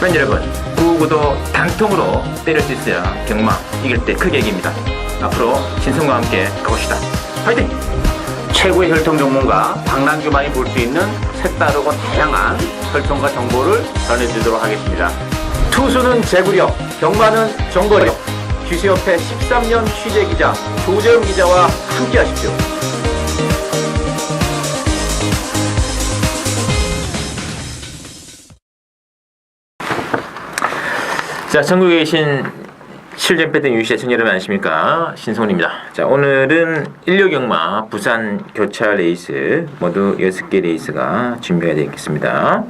팬 여러분, 구구도 단통으로 때릴 수 있어야 경마 이길 때 크게 이깁니다. 앞으로 신성과 함께 가봅시다. 화이팅! 최고의 혈통 전문가 박남규만이 볼 수 있는 색다르고 다양한 혈통과 정보를 전해드리도록 하겠습니다. 투수는 제구력, 경마는 정거력. 귀수협회 13년 취재기자 조재훈 기자와 함께 하십시오. 자, 전국에 계신 실전패드 유시의 청자 여러분 안녕하십니까? 신성훈입니다. 자, 오늘은 일요경마 부산 교차 레이스 모두 6개 레이스가 준비가 되어 있겠습니다.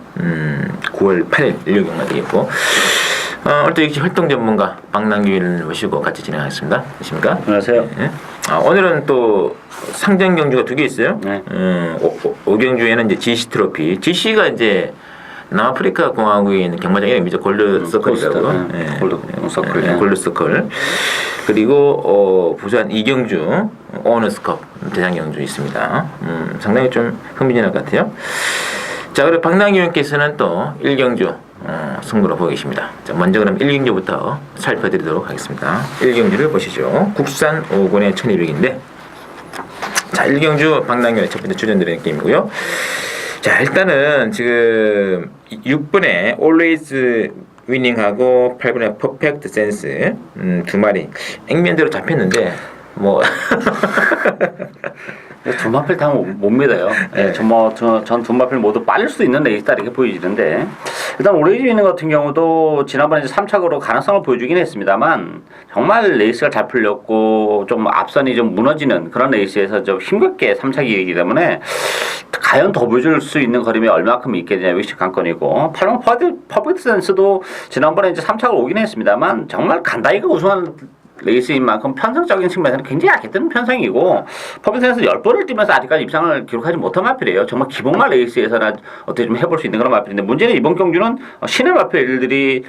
9월 8일 일요경마 되겠고 오늘도 역시 활동 전문가 박남규를 모시고 같이 진행하겠습니다. 안녕하십니까? 안녕하세요. 네. 오늘은 또 상장 경주가 2개 있어요. 네. 오경주에는 이제 GC 트로피. GC가 이제 남아프리카 공화국에 있는 경마장 이름이죠. 골드 서클이라고. 네. 골드 서클. 네. 골드 서클. 그리고 부산 이경주 오너스컵 대장 경주 있습니다. 상당히 좀 흥미진할 것 같아요. 자, 그리고 박남규 의원께서는 또 1경주 승부를 보고 계십니다. 자, 먼저 그럼 1경주부터 살펴드리도록 하겠습니다. 1경주를 보시죠. 국산 5권의 1200인데 자, 1경주 박남규의 첫 번째 출전되는 게임이고요. 자, 일단은 지금 6번에 Always Winning하고 8번에 Perfect Sense 두 마리 액면대로 잡혔는데 뭐 두마필 타면 못 믿어요. 네. 전 두마필 모두 빨릴 수 있는 레이스다 이렇게 보여지는데 일단 오레이즈 위닝 같은 경우도 지난번에 이제 3착으로 가능성을 보여주긴 했습니다만 정말 레이스가 잘 풀렸고 좀 앞선이 좀 무너지는 그런 레이스에서 좀 힘겹게 3착이기 때문에 과연 더 보여줄 수 있는 거림이 얼마큼 있게 되냐 위시 관건이고 8번 퍼펙트 센스도 지난번에 이제 3착을 오긴 했습니다만 정말 간다이가 우승한 레이스인 만큼 편성적인 측면에서는 굉장히 약했던 편성이고 퍼펙트에서 10번을 뛰면서 아직까지 입상을 기록하지 못한 마필이에요. 정말 기본만 레이스에서나 어떻게 좀 해볼 수 있는 그런 마필인데 문제는 이번 경주는 신의 마필들이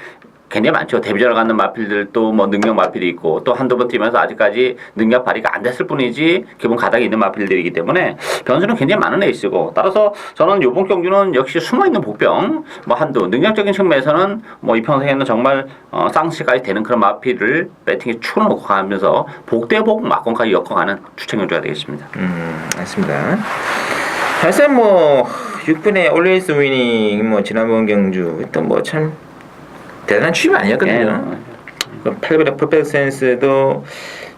굉장히 많죠. 데뷔전을 갖는 마필들도 뭐 능력 마필이 있고 또 한두 번 뛰면서 아직까지 능력 발휘가 안 됐을 뿐이지 기본 가닥이 있는 마필들이기 때문에 변수는 굉장히 많은 레이스고 따라서 저는 이번 경주는 역시 숨어있는 복병 뭐 한두 능력적인 측면에서는 뭐 이 평생에는 정말 쌍시까지 되는 그런 마필을 배팅에 추로 놓고 가면서 복대복 막건까지 엮어가는 추천 경주가 되겠습니다. 알겠습니다. 사실 뭐 6분의 Always Winning 뭐 지난번 경주 또 뭐 참 대단한 취입이 아니었거든요. 8번의 퍼펙트 센스도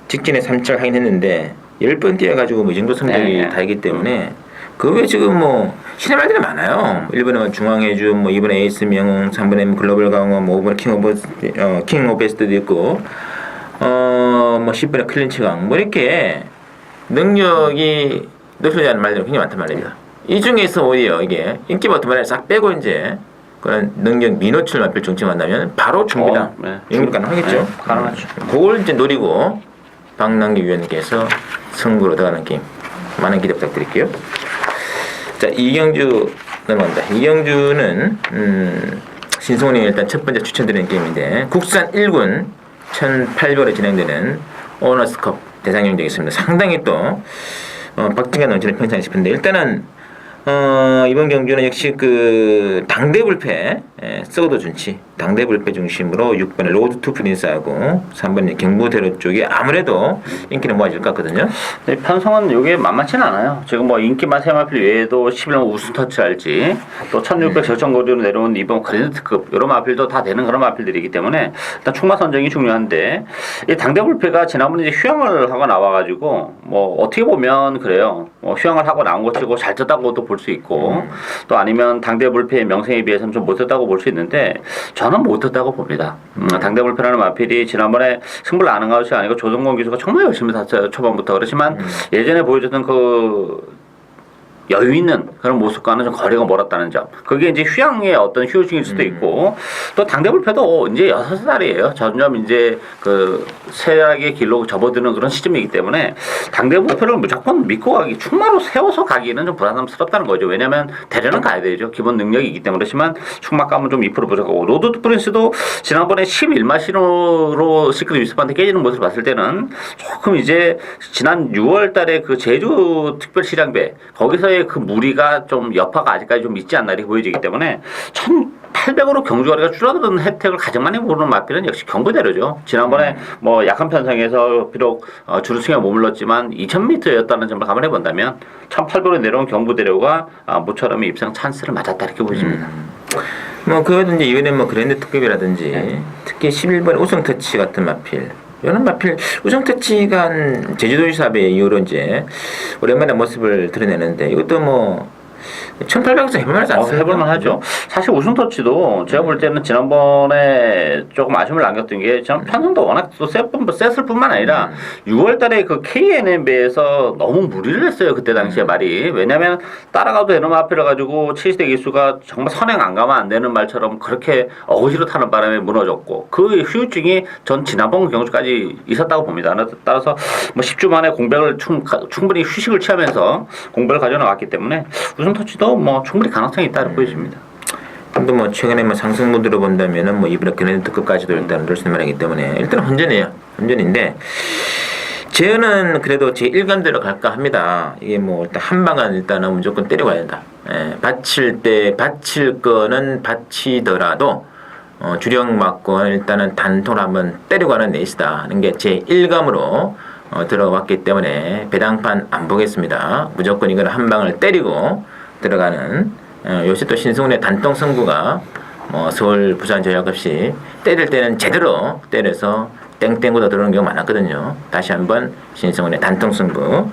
직진에 3착 하긴 했는데 10번 뛰어가지고 뭐 이 정도 성적이 다이기 때문에 그 외에 지금 뭐 신의 말들이 많아요. 1번에 뭐 중앙해주, 뭐 2번에 에이스 명웅, 3번에 뭐 글로벌 강호, 뭐 5번에 킹 오브 베스트도 있고 뭐 10번에 클린치 강, 뭐 이렇게 능력이 높여지 않는 말들이 굉장히 많단 말입니다. 이 중에서 오히려 이게 인기 많던 말을 싹 빼고 이제 그런 능력 민호출 마필 중심한다면 바로 줍니다. 영입 가능하겠죠? 네, 가능하죠. 그걸 이제 노리고 박남규 위원님께서 승부로 들어가는 게임 많은 기대 부탁드릴게요. 자, 이경주 넘어갑니다. 이경주는 신성훈이 일단 첫 번째 추천드리는 게임인데 국산 1군 1800에 진행되는 오너스컵 대상경쟁이 있습니다. 상당히 또 박진감 넘치는 편성이 싶은데 일단은 이번 경주는 역시 그 당대불패 썩어도 준치 당대불패 중심으로 6번의 로드 투 프린스하고 3번의 경부대로 쪽이 아무래도 인기는 모아질 것 같거든요. 네, 편성은 이게 만만치는 않아요. 지금 뭐 인기만 세마필 외에도 11번 우승 터치할지 또 1600 절정거리로 내려온 이번 그랜드급 이런 마필도 다 되는 그런 마필들이기 때문에 일단 충마 선정이 중요한데 이 당대불패가 지난번에 이제 휴양을 하고 나와가지고 뭐 어떻게 보면 그래요. 뭐 휴양을 하고 나온 것이고 잘 떴다고도 볼 수 있고 또 아니면 당대불패의 명성에 비해서는 좀 못했다고 볼 수 있는데 저는 못했다고 봅니다. 당대불패라는 마필이 지난번에 승부를 안 한 것이 아니고 조성권 기수가 정말 열심히 탔어요. 초반부터. 그렇지만 예전에 보여줬던 그 여유 있는 그런 모습과는 좀 거리가 멀었다는 점. 그게 이제 휴양의 어떤 휴식일 수도 있고, 또 당대불패도 이제 6살이에요. 점점 이제 그 세락의 길로 접어드는 그런 시점이기 때문에 당대불패를 무조건 믿고 가기, 충마로 세워서 가기에는 좀 부담스럽다는 거죠. 왜냐면 대련은 가야 되죠. 기본 능력이 있기 때문에. 그렇지만 충마감은 좀 2% 부족하고, 로드 프린스도 지난번에 11마신으로 시크릿 위스프한테 깨지는 모습을 봤을 때는 조금 이제 지난 6월 달에 그 제주 특별시장배, 거기서의 정도의 그 무리가 좀 여파가 아직까지 좀 있지 않나 이렇게 보여지기 때문에 1,800으로 경주거리가 줄어드는 혜택을 가장 많이 보는 마필은 역시 경부대로죠. 지난번에 뭐 약한 편성에서 비록 주루승에 머물렀지만 2,000m였다는 점을 감안해 본다면 1,800으로 내려온 경부대로가 모처럼의 입상 찬스를 맞았다 이렇게 보여집니다. 뭐 그것도 이제 이번에 뭐 그랜드 특급이라든지 특히 11번 우승 터치 같은 마필. 이런 마필 우승 터치가 한 제주도 시합의 이후로 이제 오랜만에 모습을 드러내는데 이것도 뭐 1,800에서 해볼만하지 않습니까? 해볼만하죠. 사실 우승 터치도 제가 볼 때는 지난번에 조금 아쉬움을 남겼던 게 편성도 워낙 또 셌을 뿐만 아니라 6월달에 그 KNMB에서 너무 무리를 했어요. 그때 당시에 말이. 왜냐하면 따라가도 되는 마필을 가지고 70대 기수가 정말 선행 안 가면 안 되는 말처럼 그렇게 어거지로 타는 바람에 무너졌고 그 후유증이 전 지난번 경주까지 있었다고 봅니다. 따라서 뭐 10주 만에 공백을 충분히 휴식을 취하면서 공백을 가져나왔기 때문에 우승 터치도 뭐 충분히 가능성이 있다고 보여집니다. 또 뭐 최근에 뭐 상승 모드로 본다면은 뭐 이번에 그랜드급까지도 일단 넣을 수 있는 말이기 때문에 일단 혼전이에요. 혼전인데 저는 그래도 제 일관대로 갈까 합니다. 이게 뭐 일단 한 방은 일단은 무조건 때려가야 된다. 받칠 때 받칠 거는 받치더라도 주력 맞고 일단은 단통을 한번 때려가는 레이스다 하는 게 제 일감으로 들어왔기 때문에 배당판 안 보겠습니다. 무조건 이걸 한 방을 때리고 들어가는 요새 또 신승훈의 단통 승부가 뭐 서울 부산 전략 없이 때릴 때는 제대로 때려서 땡땡보다 들어오는 경우가 많았거든요. 다시 한번 신승훈의 단통 승부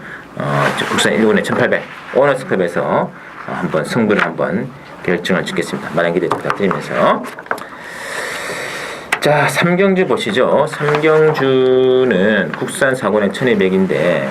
국산 1군의 1800 오너스컵에서 한번 승부를 한번 결정을 짓겠습니다. 많은 기대 부탁드리면서 자, 3경주 보시죠. 3경주는 국산 4권의 1200인데,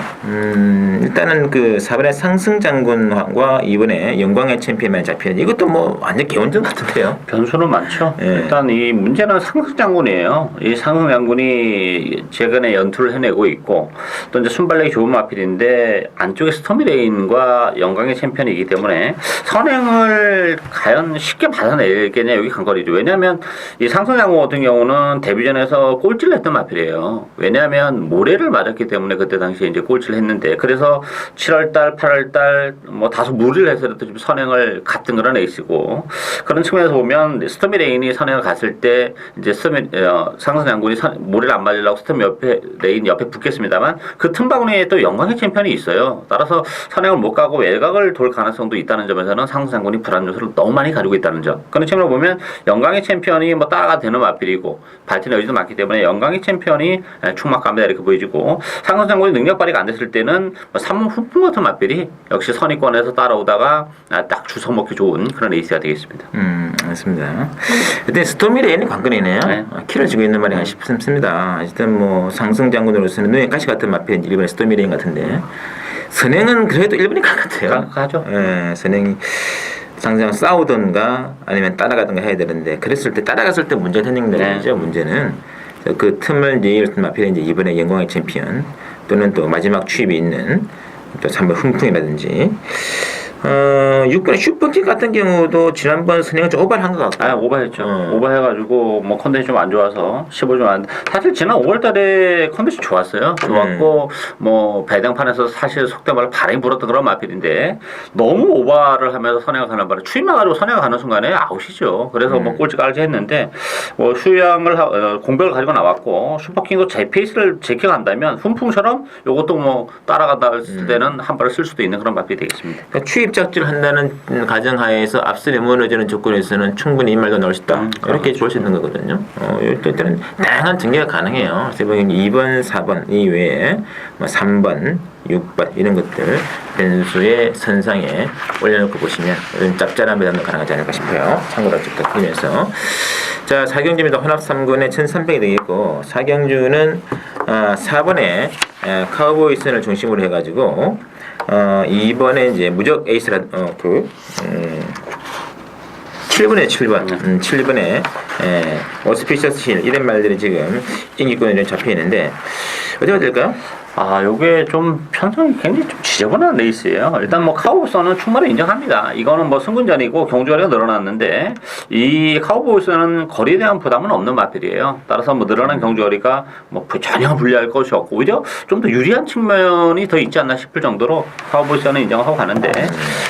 일단은 그 4번의 상승장군과 2번의 영광의 챔피언만 잡히는 이것도 뭐 완전 개원전 같은데요. 변수는 많죠. 일단 이 문제는 상승장군이에요. 이 상승장군이 최근에 연투를 해내고 있고, 또 이제 순발력이 좋은 마필인데, 안쪽에 스토미레인과 영광의 챔피언이기 때문에 선행을 과연 쉽게 받아내겠냐, 여기 관건이죠. 왜냐하면 이 상승장군 같은 경우 는 데뷔전에서 꼴찌를 했던 마필이에요. 왜냐하면 모래를 맞았기 때문에 그때 당시에 이제 꼴찌를 했는데 그래서 7월달, 8월달 뭐 다소 무리를 해서라도 좀 선행을 갔던 그런 에이스고 그런 측면에서 보면 스토미 레인이 선행을 갔을 때 이제 상승장군이 모래를 안 맞으려고 스토미 레인 옆에 붙겠습니다만 그 틈바구니에 또 영광의 챔피언이 있어요. 따라서 선행을 못 가고 외곽을 돌 가능성도 있다는 점에서는 상승장군이 불안 요소를 너무 많이 가지고 있다는 점. 그런 측면으로 보면 영광의 챔피언이 뭐 따라가 되는 마필이고 발전의 여지도 많기 때문에 영광의 챔피언이 충막갑니다 이렇게 보여지고 상승장군이 능력 발휘가 안 됐을 때는 뭐 3문 후풍 같은 마필이 역시 선의권에서 따라오다가 딱 주워먹기 좋은 그런 에이스가 되겠습니다. 맞습니다. 근데 스토미레인이 관건이네요. 네. 키를 쥐고 있는 말이 싶습니다. 어쨌든 뭐 상승장군으로서는 눈에 가시 같은 마필 일본의 스토미레인 같은데 선행은 그래도 일본이 갈 것 같아요. 가죠. 선행이 상장 싸우던가 아니면 따라가던가 해야 되는데 그랬을 때 따라갔을 때 문제가 되는 거죠. 문제는 그 틈을 이을 마필이 이제 이번에 영광의 챔피언 또는 또 마지막 취입이 있는 또 3번 훈풍이라든지 6번의 슈퍼킥 같은 경우도 지난번 선행을 좀 오버를 한 것 같고. 오버했죠. 오버해가지고 뭐 컨디션이 좀 안 좋아서 15 좀 안. 사실 지난 5월달에 컨디션 좋았어요. 좋았고 뭐 배당판에서 사실 속된 말로 바람이 불었던 그런 마필인데 너무 오버를 하면서 선행을 가는 바람에 추임만 가지고 선행을 가는 순간에 아웃이죠. 그래서 뭐 꼴찌까지 했는데 뭐 휴양을 공백을 가지고 나왔고 슈퍼킹도 제 페이스를 지켜간다면 훈풍처럼 요것도 뭐 따라가다 했을 때는 한 발을 쓸 수도 있는 그런 마필이 되겠습니다. 그러니까 취입 작전을 한다는 가정하에서 앞선에 무너지는 조건에서는 충분히 이 말도 나올 수 있다. 이렇게 볼 수 있는 거거든요. 일단은 다양한 전개가 가능해요. 그래서 2번, 4번 이외에 뭐 3번, 6번 이런 것들 변수의 선상에 올려놓고 보시면 이런 짭짤한 배당도 가능하지 않을까 싶어요. 참고로 부탁드리면서 자 4경주입니다. 혼합 3군에 1300이 되겠고 4경주는 4번에 카우보이슨을 중심으로 해가지고 2번에 이제 무적 에이스라 7번에 7번 7번에 오스피셔스 힐 이런 말들이 지금 인기권에 잡혀 있는데 어디가 될까요? 요게 좀 편성이 굉장히 좀 지저분한 레이스예요. 일단 뭐 카우보이스는 충분히 인정합니다. 이거는 뭐 승군전이고 경주거리가 늘어났는데 이 카우보이스는 거리에 대한 부담은 없는 마필이에요. 따라서 뭐 늘어난 경주거리가 뭐 전혀 불리할 것이 없고 오히려 좀 더 유리한 측면이 더 있지 않나 싶을 정도로 카우보이스는 인정하고 가는데,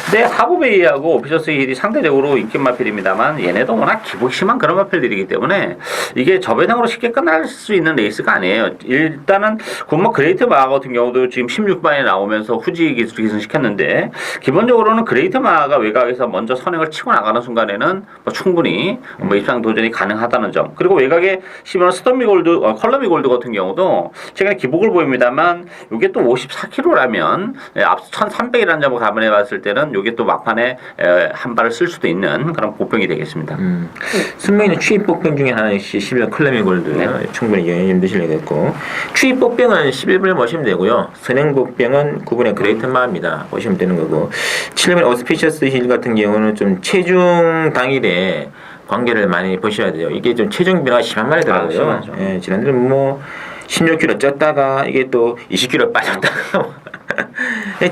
근데 하부베이하고 오피셔스 힐이 상대적으로 인기 마필입니다만 얘네도 워낙 기복이 심한 그런 마필들이기 때문에 이게 저배당으로 쉽게 끝날 수 있는 레이스가 아니에요. 일단은 굿머 그레이트 마 같은 경우도 지금 16반에 나오면서 후지 기술 기승시켰는데, 기본적으로는 그레이트 마가 외곽에서 먼저 선행을 치고 나가는 순간에는 뭐 충분히 뭐 입상 도전이 가능하다는 점, 그리고 외곽에 시면 스톰미 골드, 컬러미 골드 같은 경우도 최근에 기복을 보입니다만 이게 또 54kg라면 앞서 1300이라는 점을 감안해 봤을 때는 이게 또 막판에 한 발을 쓸 수도 있는 그런 복병이 되겠습니다. 승명이는 추입 복병 중에 하나 역시 11번 컬러미 골드 충분히 힘드시려겠고, 추입 복병은 11번을 보시면 되고요. 선행 복병은 9번의 그레이트 마입니다. 보시면 되는 거고, 7번 오스피셔스 힐 같은 경우는 좀 체중 당일에 관계를 많이 보셔야 돼요. 이게 좀 체중 변화가 심한 말이더라고요. 예, 지난주에 뭐 16kg 쪘다가 이게 또 20kg 빠졌다가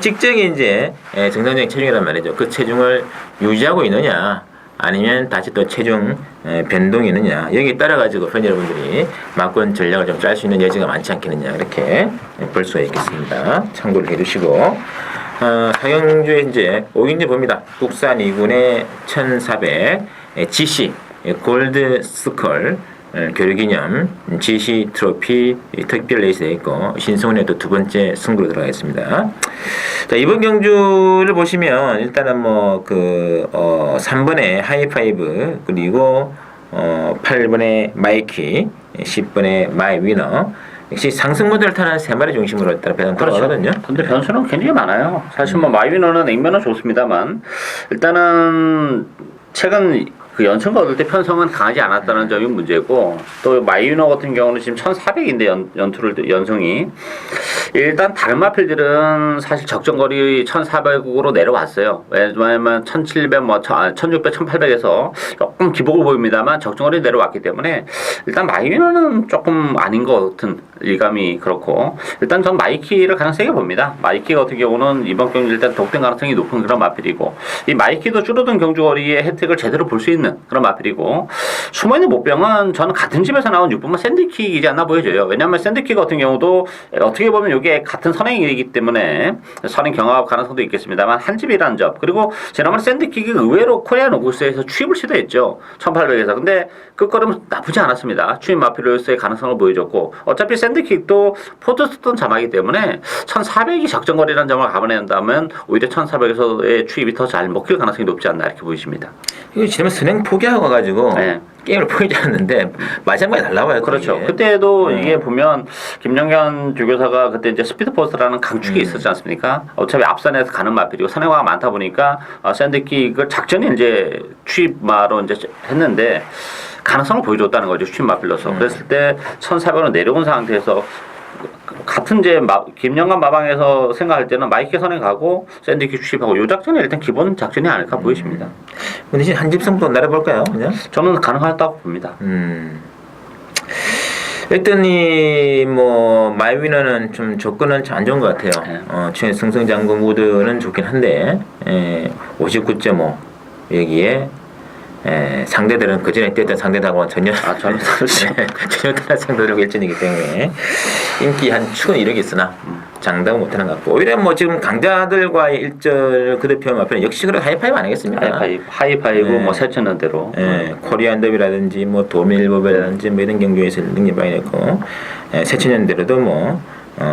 직접이 이제 정상적인 체중이란 말이죠. 그 체중을 유지하고 있느냐 아니면 다시 또 체중 변동이 있느냐, 여기에 따라 가지고 팬 여러분들이 막권 전략을 좀 짤 수 있는 여지가 많지 않겠느냐, 이렇게 볼 수가 있겠습니다. 참고를 해주시고, 사경주에 이제 5경주 봅니다. 국산 2군의 1400 GC 골드 스컬 교류기념 GC 트로피 특별 레이스에 있고, 신승훈의 또 두 번째 승부로 들어가겠습니다. 자, 이번 경주를 보시면 일단은 뭐 3번의 하이파이브, 그리고 8번의 마이키, 10번의 마이 위너, 역시 상승 모델을 타는 세 마리 중심으로 일단 배당 들어가거든요. 근데 변수는 굉장히 많아요. 사실 뭐 마이 위너는 액면은 좋습니다만 일단은 최근 그 연승과 얻을 때 편성은 강하지 않았다는 점이 문제고, 또 마이유너 같은 경우는 지금 1400인데 연승이 일단 다른 마필들은 사실 적정거리 1400으로 내려왔어요. 왜냐면 1700, 1600, 1800에서 조금 기복을 보입니다만 적정거리 내려왔기 때문에 일단 마이유너는 조금 아닌 것 같은 일감이 그렇고, 일단 전 마이키를 가장 세게 봅니다. 마이키 같은 경우는 이번 경기 일단 독점 가능성이 높은 그런 마필이고, 이 마이키도 줄어든 경주거리의 혜택을 제대로 볼 수 있는 그런 마필이고, 숨어있는 목병은 저는 같은 집에서 나온 6번만 샌드킥이지 않나 보여져요. 왜냐하면 샌드킥 같은 경우도 어떻게 보면 이게 같은 선행이기 때문에 선행 경합 가능성도 있겠습니다만 한 집이라는 점, 그리고 지난번에 샌드킥이 의외로 코리안 오구스에서 추입을 시도했죠. 1800에서. 근데 끝걸음은 나쁘지 않았습니다. 추입 마필로서의 가능성을 보여줬고, 어차피 샌드킥도 포드스톤 자마이기 때문에 1400이 적정거리라는 점을 감안한다면 오히려 1400에서의 추입이 더 잘 먹힐 가능성이 높지 않나 이렇게 보이십니다. 이거 지난번 선행 포기하고 가지고 게임을 포기하지 않았는데 마지막에 날라와요. 그렇죠. 그게. 그때도 이게 보면 김영현 조교사가 그때 이제 스피드 포스트라는 강축이 있었지 않습니까? 어차피 앞선에서 가는 마필이고 선행화가 많다 보니까 샌드킥을 작전이 이제 추입마로 이제 했는데 가능성을 보여줬다는 거죠. 추입 마필로서. 그랬을 때 1400으로 내려온 상태에서 같은 이제 김영관 마방에서 생각할 때는 마이크 선행 가고 샌드킥 추입하고 요 작전이 일단 기본 작전이 아닐까 보이십니다. 근데 지금 한 집 승부 날아볼까요? 그냥? 저는 가능하다고 봅니다. 일단 뭐 마이위너는 좀 조건은 안 좋은 것 같아요. 최근 승승장구 모드는 좋긴 한데 59.5 여기에 상대들은 그 전에 뛰었던 상대들하고 전혀 전혀 다른 상대들하고 일진이기 때문에 인기 한 축은 이러겠으나 장담은 못하는 것 같고, 오히려 뭐 지금 강자들과의 일절 그대표 앞에는 역시 그런 하이파이브 아니겠습니까? 하이파이브 뭐 세천년 대로 코리안 더비라든지 뭐 도밀법이라든지 뭐 이런 경기에서 능력 많이 냈고, 세천년대로도 뭐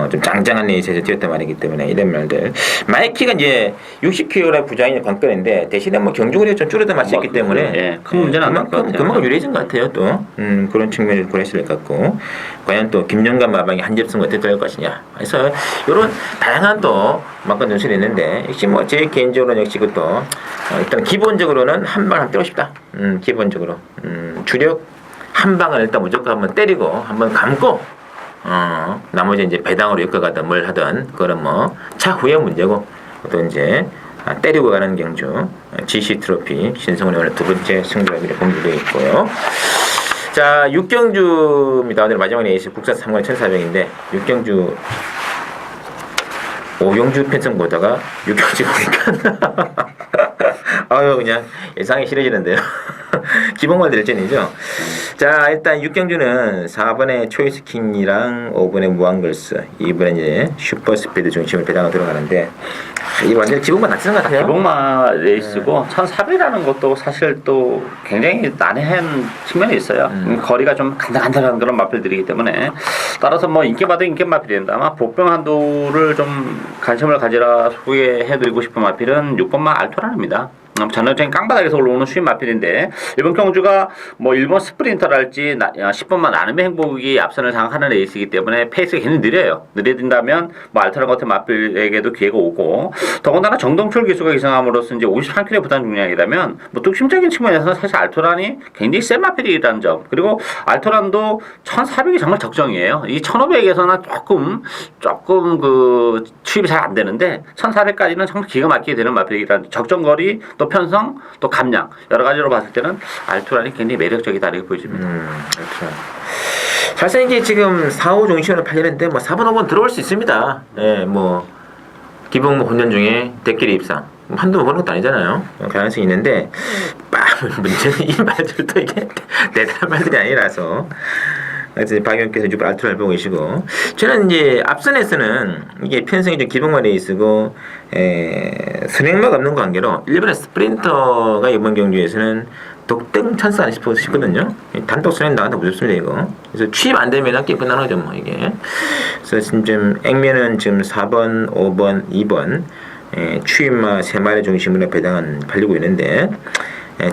좀 짱짱한 레이스에서 뛰었단 말이기 때문에 이런 말들. 마이키가 이제 60kg의 부장의 관건인데 대신에 뭐 경주거리가 좀 줄어든 맛이 있기 때문에 큰 문제는 안 될 것 같아요. 그만큼 유리해진 것 같아요. 또 그런 측면을 고려했을 것 같고, 과연 또 김영관 마방이 한 접승 어떻게 될 것이냐. 그래서 이런 다양한 또 막간 전술이 있는데, 역시 뭐 제 개인적으로는 역시 그것도 일단 기본적으로는 한 방 때리고 싶다. 기본적으로 주력 한 방을 일단 무조건 한번 때리고 한번 감고 나머지 이제 배당으로 엮어가든 뭘 하든 그거는 뭐 차후의 문제고, 또 이제 때리고 가는 경주 GC 트로피 신성훈의 오늘 두 번째 승부가 공개되어 있고요. 자, 6경주입니다. 오늘 마지막 레이스 국산 3관 1400인데 6경주 오경주 편성 보다가 육경주 보니까 아유 그냥 예상이 싫어지는데요. 기본관 될전이죠. 자 일단 육경주는 4번에 초이스킹이랑 5번에 무한걸스 2번에 이제 슈퍼스피드 중심을 배당을 들어가는데 이 완전 기본관 낮추는 것 같아요. 기본마 레이스고 1400이라는 것도 사실 또 굉장히 난해한 측면이 있어요. 거리가 좀 간당간당한 그런 마필들이기 때문에 따라서 뭐 인기마다 인기 마필인데 아마 복병 한도를 좀 관심을 가지라 소개해드리고 싶은 마필은 6번마 알토란입니다. 전형적인 깡바닥에서 올라오는 수입 마필인데 이번 경주가 뭐 1번 스프린터랄지 10번만 나눔의 행복이 앞선을 장악하는 레이스이기 때문에 페이스가 굉장히 느려요. 느려진다면 뭐 알토란 같은 마필에게도 기회가 오고 더군다나 정동철 기수가 기승함으로써 이제 53kg 부담 중량이라면 뭐 뚝심적인 측면에서는 사실 알토란이 굉장히 센 마필이라는 점 그리고 알토란도 1400이 정말 적정이에요. 이 1500에서는 조금 그 추입이 잘 안 되는데 1400까지는 정말 기가 막히게 되는 마필이라는 적정거리 또 편성, 또 감량 여러 가지로 봤을 때는 알토란이 굉장히 매력적이다 이렇게 보여집니다. 알토란. 사실 이제 지금 4, 5 중심으로 팔리는데 뭐 4번, 5번 들어올 수 있습니다. 예, 뭐 기본 혼전 중에 대끼리 입상 한두 번 보는 것도 아니잖아요. 가능성이 있는데 문제는 이 말들도 이게 대단한 말들이 아니라서. 그래서 박영께서 이제 알토란을 보고 계시고 저는 이제 앞선에서는 이게 편성이 좀 기본관 레이스고 선행막 없는 관계로 일본의 스프린터가 이번 경주에서는 독등 찬스 아니 싶거든요. 단독 선행 나간다 무섭습니다 이거. 그래서 취입 안 되면 게임 끝나는 거죠 뭐 이게. 그래서 지금 액면은 지금 4번, 5번, 2번 취입마 3마리 중심으로 배당은 팔리고 있는데.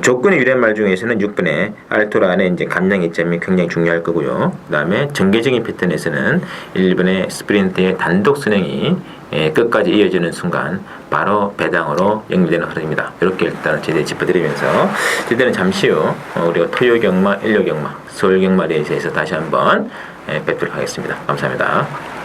조건이 유리한 말 중에서는 6번에 알토란의 이제 감량 이점이 굉장히 중요할 거고요. 그다음에 전개적인 패턴에서는 1번의 스프린트의 단독 선행이 끝까지 이어지는 순간 바로 배당으로 연결되는 흐름입니다. 이렇게 일단 제대로 짚어드리면서 제대로 잠시 후 우리가 토요 경마, 일요 경마, 서울 경마 레이스에서 다시 한번 뵙도록 하겠습니다. 감사합니다.